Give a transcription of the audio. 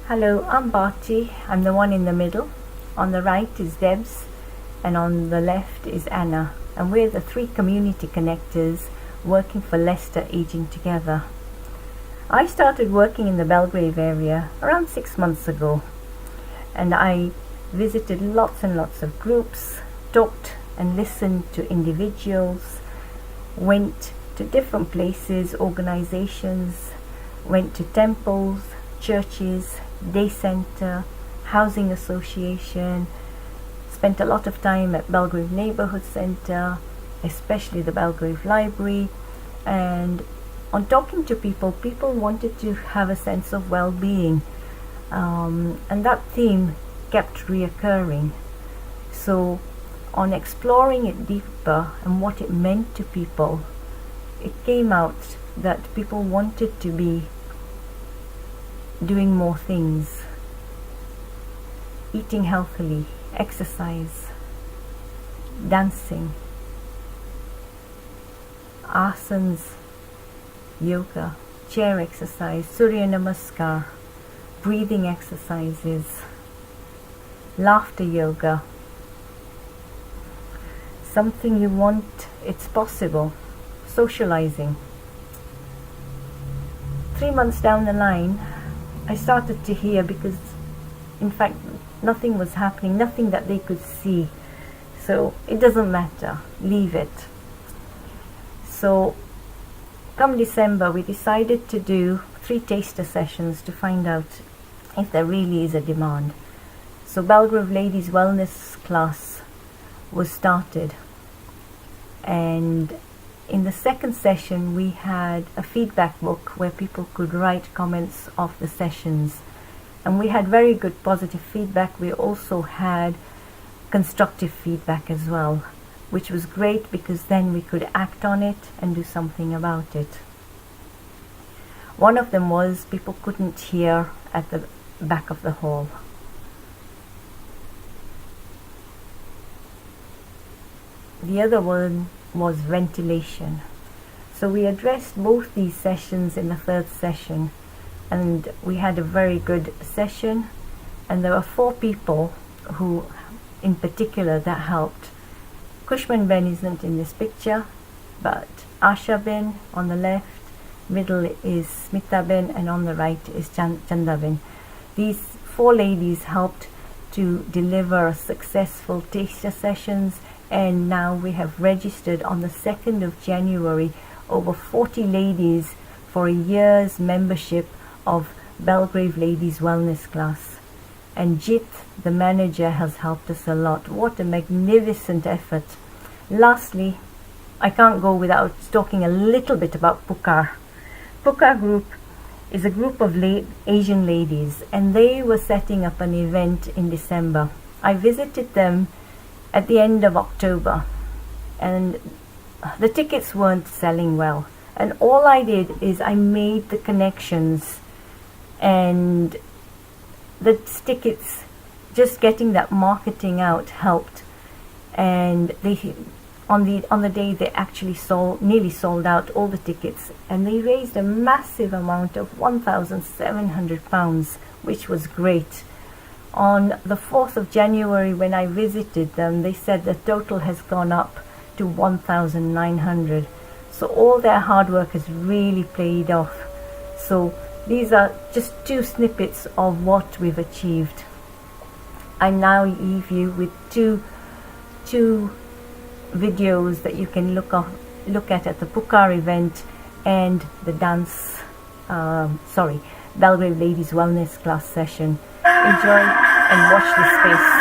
Hello, I'm Bharti. I'm the one in the middle. On the right is Debs, and on the left is Anna. And we're the three community connectors working for Leicester Ageing Together. I started working in the Belgrave area around 6 months ago, and I visited lots and lots of groups, talked and listened to individuals, went to different places, organizations, went to temples, churches, day center, housing association, spent a lot of time at Belgrave Neighborhood Center, especially the Belgrave Library, and on talking to people, people wanted to have a sense of well-being, and that theme kept reoccurring. So on exploring it deeper and what it meant to people, it came out that people wanted to be doing more things, eating healthily, exercise, dancing, asanas, yoga, chair exercise, Surya Namaskar, breathing exercises, laughter yoga. Something you want, it's possible. Socializing. 3 months down the line, I started to hear, because in fact nothing was happening, nothing that they could see. So it doesn't matter, leave it. So come December, we decided to do 3 taster sessions to find out if there really is a demand. So Belgrave Ladies Wellness class was started, and in the second session we had a feedback book where people could write comments of the sessions, and we had very good positive feedback. We also had constructive feedback as well, which was great because then we could act on it and do something about it. One of them was people couldn't hear at the back of the hall. The other one was ventilation. So we addressed both these sessions in the third session, and we had a very good session, and there were 4 people who in particular that helped. Kushman Ben isn't in this picture, but Asha Ben on the left, middle is Smita Ben, and on the right is Chanda Ben. These 4 ladies helped to deliver successful taster sessions, and now we have registered on the 2nd of January over 40 ladies for a year's membership of Belgrave Ladies Wellness class. And Jit, the manager, has helped us a lot. What a magnificent effort. Lastly, I can't go without talking a little bit about Pukar. Pukar Group is a group of Asian ladies, and they were setting up an event in December. I visited them at the end of October, and the tickets weren't selling well, and all I did is I made the connections, and the tickets, just getting that marketing out helped, and they on the day they actually nearly sold out all the tickets, and they raised a massive amount of £1,700, which was great. On the 4th of January, when I visited them, they said the total has gone up to 1,900. So all their hard work has really paid off. So these are just 2 snippets of what we've achieved. I now leave you with two videos that you can look at the Pukar event and the Belgrave Ladies Wellness class session. Enjoy and watch this space.